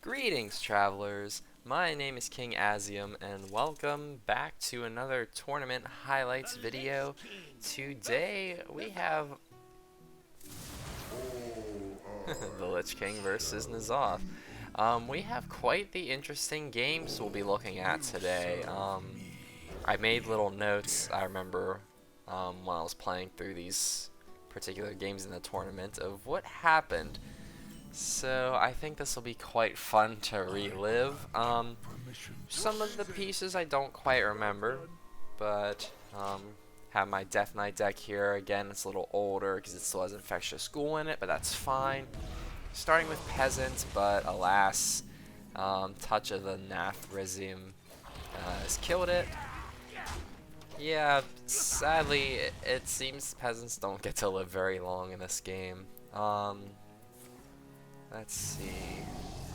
Greetings, travelers. My name is King Azziem, and welcome back to another tournament highlights video. Today we have the Lich King versus N'Zoth. We have quite the interesting games we'll be looking at today. I made little notes, I remember, when I was playing through these particular games in the tournament of what happened. So I think this will be quite fun to relive. Some of the pieces I don't quite remember, but have my Death Knight deck here. Again, it's a little older because it still has Infectious Ghoul in it, but that's fine. Starting with Peasant, but alas, touch of the Azziem has killed it. Yeah, sadly, it seems peasants don't get to live very long in this game. Let's see.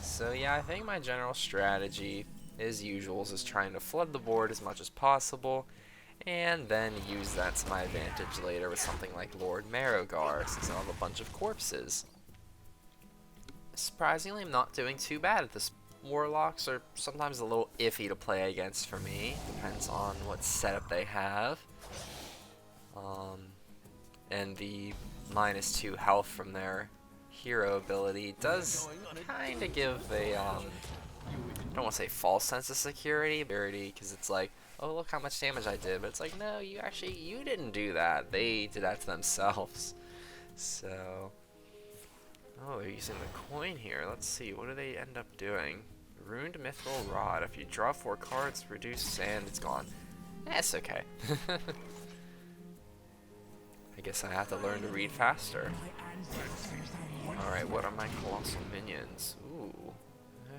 So yeah, I think my general strategy, as usual, is just trying to flood the board as much as possible, and then use that to my advantage later with something like Lord Marrowgar, since I have a bunch of corpses. Surprisingly, I'm not doing too bad at this. Warlocks are sometimes a little iffy to play against for me. Depends on what setup they have. And the -2 health from their hero ability does kind of give a, I don't want to say false sense of security, because it's like, oh, look how much damage I did, but it's like, no, you didn't do that. They did that to themselves. So, oh, they're using the coin here. Let's see, what do they end up doing? Ruined Mithril Rod. If you draw 4 cards, reduce sand, it's gone. That's okay. I guess I have to learn to read faster. Alright, what are my colossal minions? Ooh,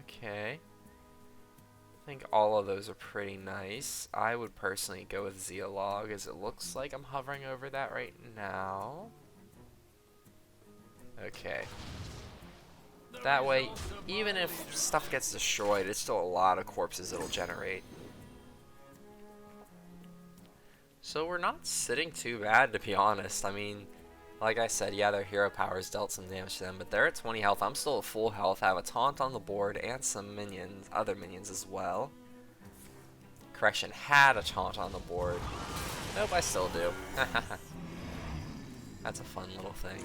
okay. I think all of those are pretty nice. I would personally go with Zeolog, as it looks like I'm hovering over that right now. Okay. That way, even if stuff gets destroyed, it's still a lot of corpses it'll generate. So we're not sitting too bad, to be honest. I mean, like I said, yeah, their hero powers dealt some damage to them, but they're at 20 health. I'm still at full health. I have a taunt on the board and some minions, other minions as well. Correction, had a taunt on the board. Nope, I still do. That's a fun little thing.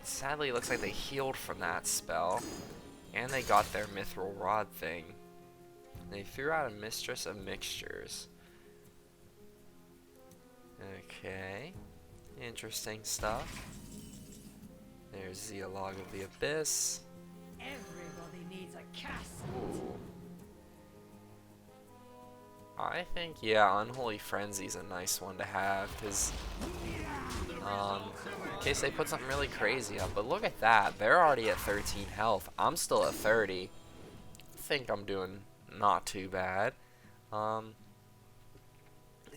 Sadly, it looks like they healed from that spell, and they got their Mithril Rod thing. They threw out a Mistress of Mixtures. Okay. Interesting stuff. There's Zeolog of the Abyss. Everybody needs a castle. Ooh. I think, yeah, Unholy Frenzy's a nice one to have, because in case they put something really crazy up. But look at that, they're already at 13 health. I'm still at 30. I think I'm doing not too bad.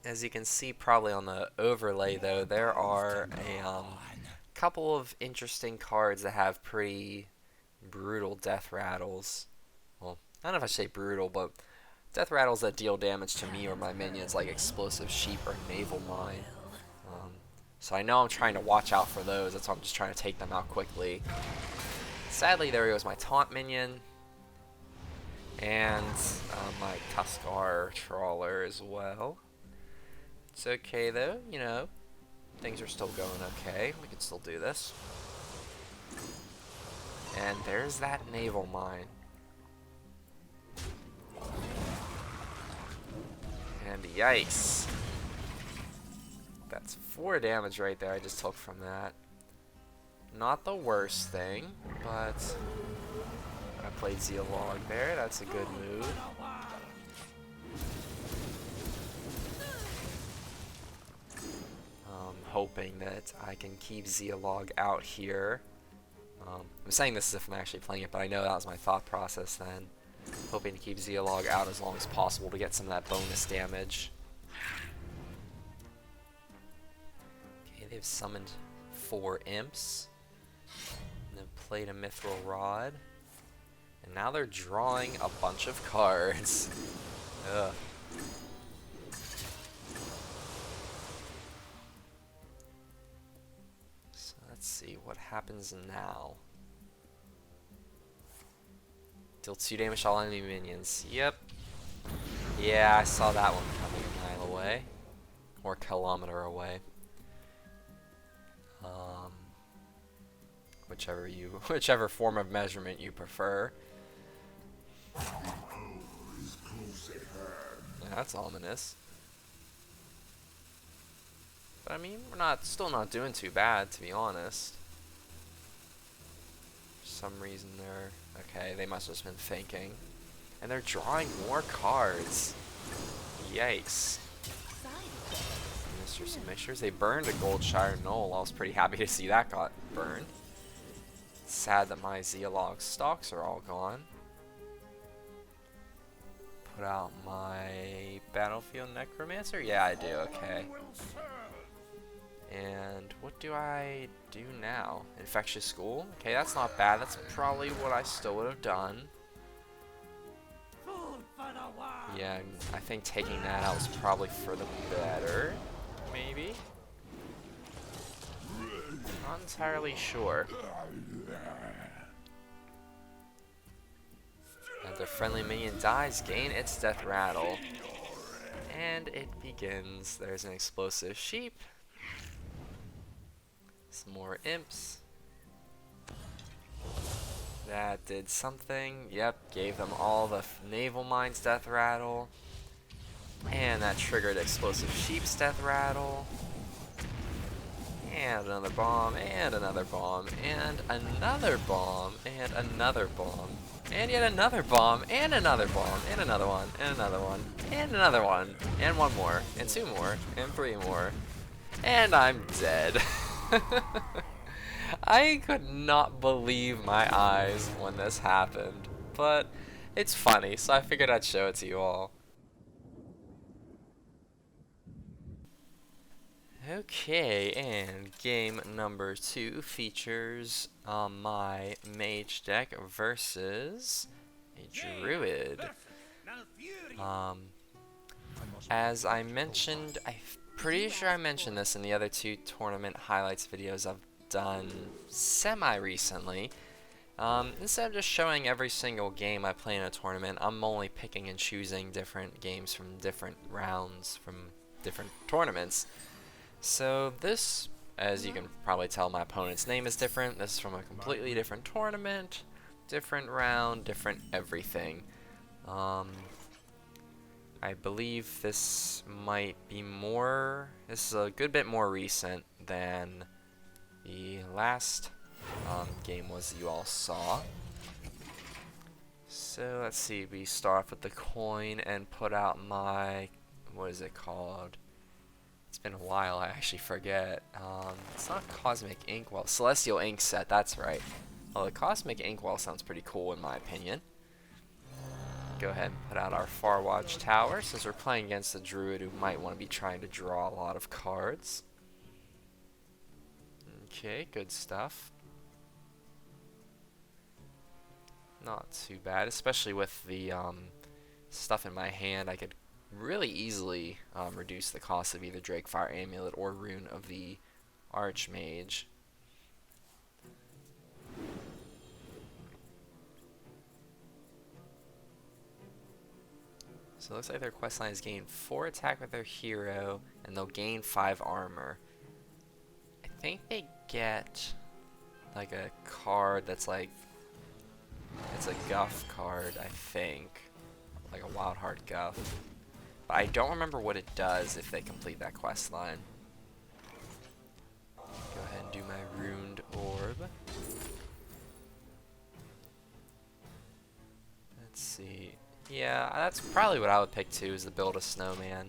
As you can see probably on the overlay though, there are a couple of interesting cards that have pretty brutal death rattles. Well, I don't know if I say brutal, but death rattles that deal damage to me or my minions, like Explosive Sheep or Naval Mine. So I know I'm trying to watch out for those, that's why I'm just trying to take them out quickly. Sadly, there goes my taunt minion. And my Tuskar Trawler as well. It's okay though, you know, things are still going okay. We can still do this. And there's that Naval Mine. And yikes. That's 4 damage right there I just took from that. Not the worst thing, but I played Zeolog there. That's a good move. Hoping that I can keep Zeolog out here. I'm saying this as if I'm actually playing it, but I know that was my thought process then. Hoping to keep Zeolog out as long as possible to get some of that bonus damage. Okay, they've summoned 4 imps. And then played a Mithril Rod. And now they're drawing a bunch of cards. Ugh. Let's see what happens now. Deal 2 damage to all enemy minions. Yep. Yeah, I saw that one coming a mile away. Or kilometer away. Whichever form of measurement you prefer. Yeah, that's ominous. But I mean, we're still not doing too bad, to be honest. For some reason okay, they must have just been thinking. And they're drawing more cards. Yikes. Mr. Submixtures. They burned a Goldshire Knoll. I was pretty happy to see that got burned. It's sad that my Zeolog stocks are all gone. Put out my Battlefield Necromancer? Yeah, I do, okay. And what do I do now? Infectious School? Okay, that's not bad. That's probably what I still would have done. Yeah, I think taking that out was probably for the better. Maybe? Not entirely sure. And the friendly minion dies, gain its death rattle. And it begins. There's an explosive sheep. Some more imps. That did something. Yep, gave them all the naval mines death rattle. And that triggered explosive sheep's death rattle. And another bomb, and another bomb, and another bomb, and another bomb. And yet another bomb, and another bomb, and another one, and another one, and another one, and one more, and two more, and three more. And I'm dead. I could not believe my eyes when this happened, but it's funny, so I figured I'd show it to you all. Okay, and game number 2 features my mage deck versus a druid. As I mentioned, I'm pretty sure I mentioned this in the other 2 tournament highlights videos I've done semi-recently. Instead of just showing every single game I play in a tournament, I'm only picking and choosing different games from different rounds from different tournaments. So this, as you can probably tell, my opponent's name is different. This is from a completely different tournament, different round, different everything. I believe this might be this is a good bit more recent than the last game was you all saw. So let's see, we start off with the coin and put out my, what is it called? It's been a while, I actually forget. It's not Cosmic Inkwell, Celestial Ink set, that's right. Well, the Cosmic Inkwell sounds pretty cool in my opinion. Go ahead and put out our Farwatch Tower, since we're playing against a druid who might want to be trying to draw a lot of cards. Okay, good stuff. Not too bad, especially with the stuff in my hand. I could really easily reduce the cost of either Drakefire Amulet or Rune of the Archmage. So it looks like their questline is gain 4 attack with their hero, and they'll gain 5 armor. I think they get like a card that's like, it's a Guff card, I think. Like a Wild Heart Guff. But I don't remember what it does if they complete that quest line. Go ahead and do my Runed Orb. Let's see. Yeah, that's probably what I would pick too, is to build a snowman.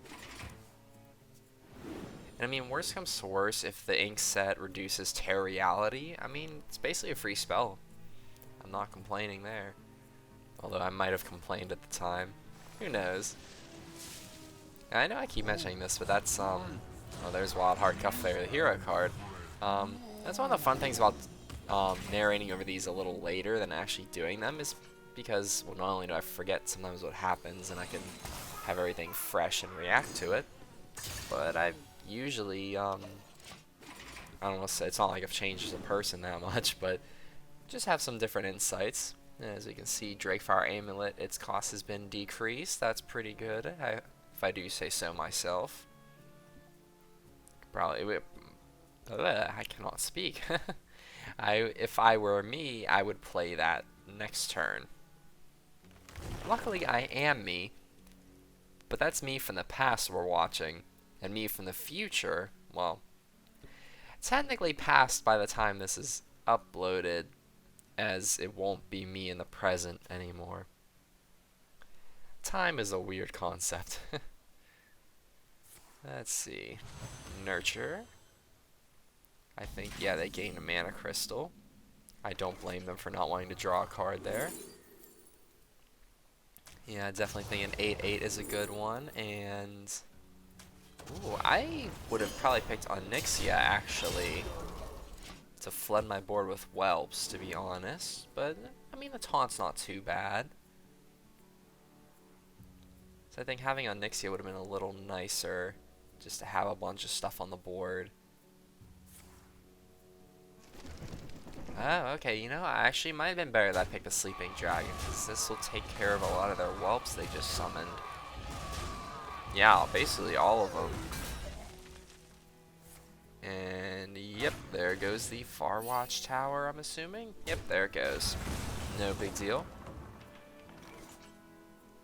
And I mean, worst comes to worst, if the ink set reduces Terreality, I mean, it's basically a free spell. I'm not complaining there. Although I might have complained at the time. Who knows? I know I keep mentioning this, but that's, oh, there's Wild Heart Guff there, the hero card. That's one of the fun things about narrating over these a little later than actually doing them, is because, well, not only do I forget sometimes what happens, and I can have everything fresh and react to it, but I usually, I don't want to say, it's not like I've changed as a person that much, but just have some different insights. As you can see, Drakefire Amulet, its cost has been decreased. That's pretty good, if I do say so myself. Probably, I cannot speak. If I were me, I would play that next turn. Luckily, I am me, but that's me from the past we're watching, and me from the future, well, technically past by the time this is uploaded, as it won't be me in the present anymore. Time is a weird concept. Let's see. Nurture. I think, yeah, they gained a mana crystal. I don't blame them for not wanting to draw a card there. Yeah, I definitely think an 8/8 is a good one, and ooh, I would have probably picked Onyxia actually to flood my board with whelps, to be honest. But I mean, the taunt's not too bad. So I think having Onyxia would have been a little nicer, just to have a bunch of stuff on the board. Oh, okay, you know, actually might have been better that I picked the Sleeping Dragon, because this will take care of a lot of their whelps they just summoned. Yeah, basically all of them. And yep, there goes the Farwatch Tower, I'm assuming. Yep, there it goes. No big deal.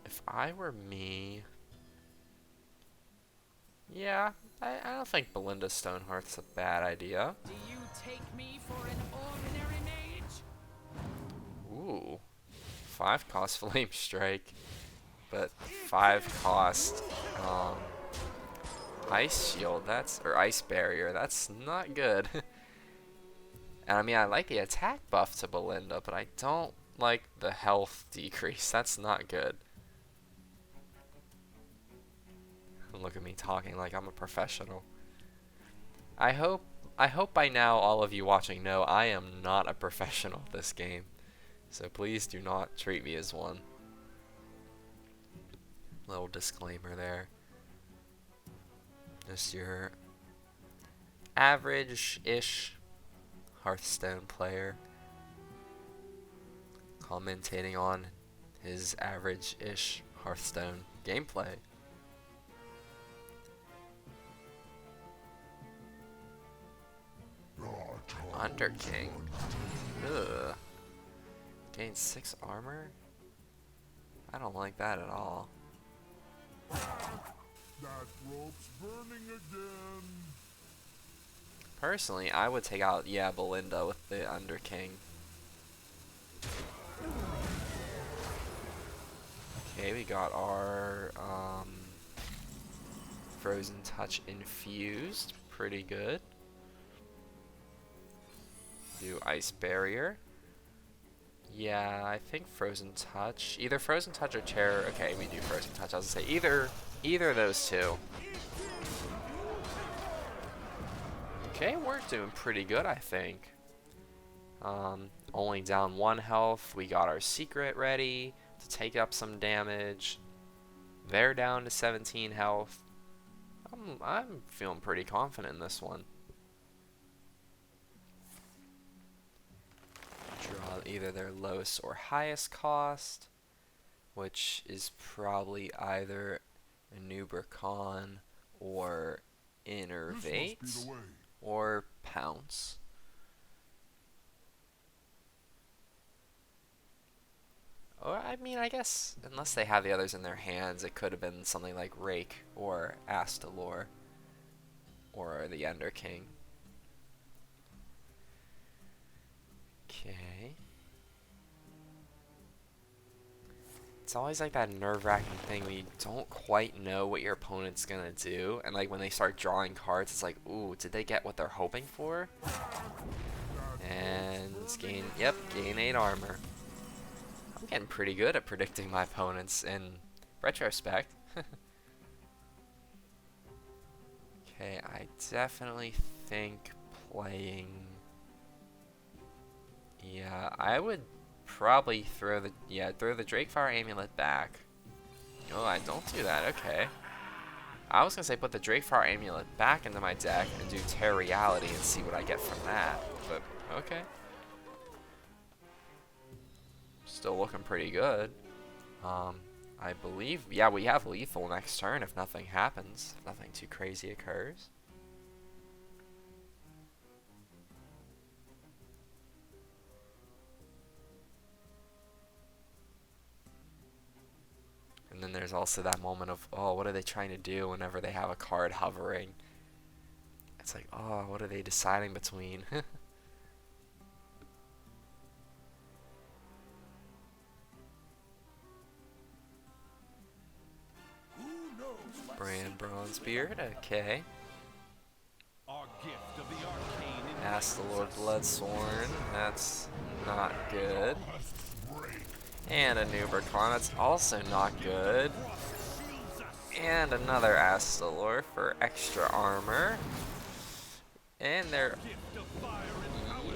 If I were me... Yeah, I don't think Belinda Stoneheart's a bad idea. Do you take me for an ordinary mage? Ooh. 5 cost Flame Strike, but 5 cost Ice Shield, or Ice Barrier, that's not good. And I mean, I like the attack buff to Belinda, but I don't like the health decrease, that's not good. Look at me talking like I'm a professional. I hope by now all of you watching know I am not a professional at this game. So please do not treat me as one. Little disclaimer there. Just your average-ish Hearthstone player commentating on his average-ish Hearthstone gameplay. Underking. Ugh. Gain 6 armor? I don't like that at all. That rope's burning again. Personally, I would take out, yeah, Belinda with the Underking. Okay, we got our Frozen Touch infused. Pretty good. Do Ice Barrier. Yeah, I think Frozen Touch. Either Frozen Touch or Terror. Okay, we do Frozen Touch. I was gonna say either of those two. Okay, we're doing pretty good, I think. Only down 1 health. We got our secret ready to take up some damage. They're down to 17 health. I'm feeling pretty confident in this one. Draw either their lowest or highest cost, which is probably either Anubercon or Innervate or Pounce. Or, I mean, I guess, unless they have the others in their hands, it could have been something like Rake or Astalor or the Ender King. Okay. It's always like that nerve-wracking thing when you don't quite know what your opponent's gonna do, and like when they start drawing cards, it's like, ooh, did they get what they're hoping for? And gain 8 armor. I'm getting pretty good at predicting my opponents in retrospect. Okay, I definitely think playing... Yeah, I would probably throw the Drakefire Amulet back. Oh, I don't do that, okay. I was gonna say put the Drakefire Amulet back into my deck and do Terror Reality and see what I get from that, but okay. Still still looking pretty good. I believe, yeah, we have lethal next turn if nothing happens, if nothing too crazy occurs. And then there's also that moment of, oh, what are they trying to do whenever they have a card hovering? It's like, oh, what are they deciding between? Brand Bronzebeard, okay. Ask the Lord Bloodsworn, that's not good. And a Nubercon, that's also not good. And another Astalor for extra armor. And they're...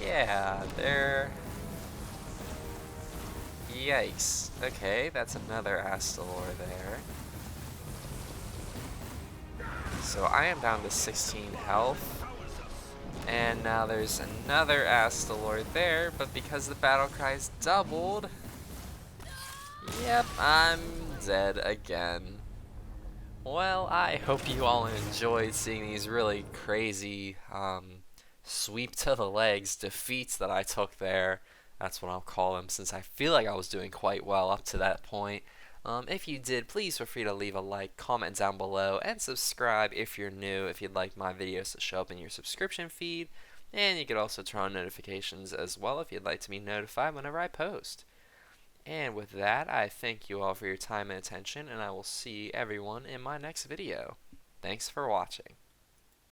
yeah, they're... yikes. Okay, that's another Astalor there. So I am down to 16 health. And now there's another Astalor there, but because the battle cry's doubled... yep, I'm dead again. Well, I hope you all enjoyed seeing these really crazy sweep to the legs defeats that I took there. That's what I'll call them, since I feel like I was doing quite well up to that point. If you did, please feel free to leave a like, comment down below, and subscribe if you're new, if you'd like my videos to show up in your subscription feed. And you could also turn on notifications as well if you'd like to be notified whenever I post. And with that, I thank you all for your time and attention, and I will see everyone in my next video. Thanks for watching.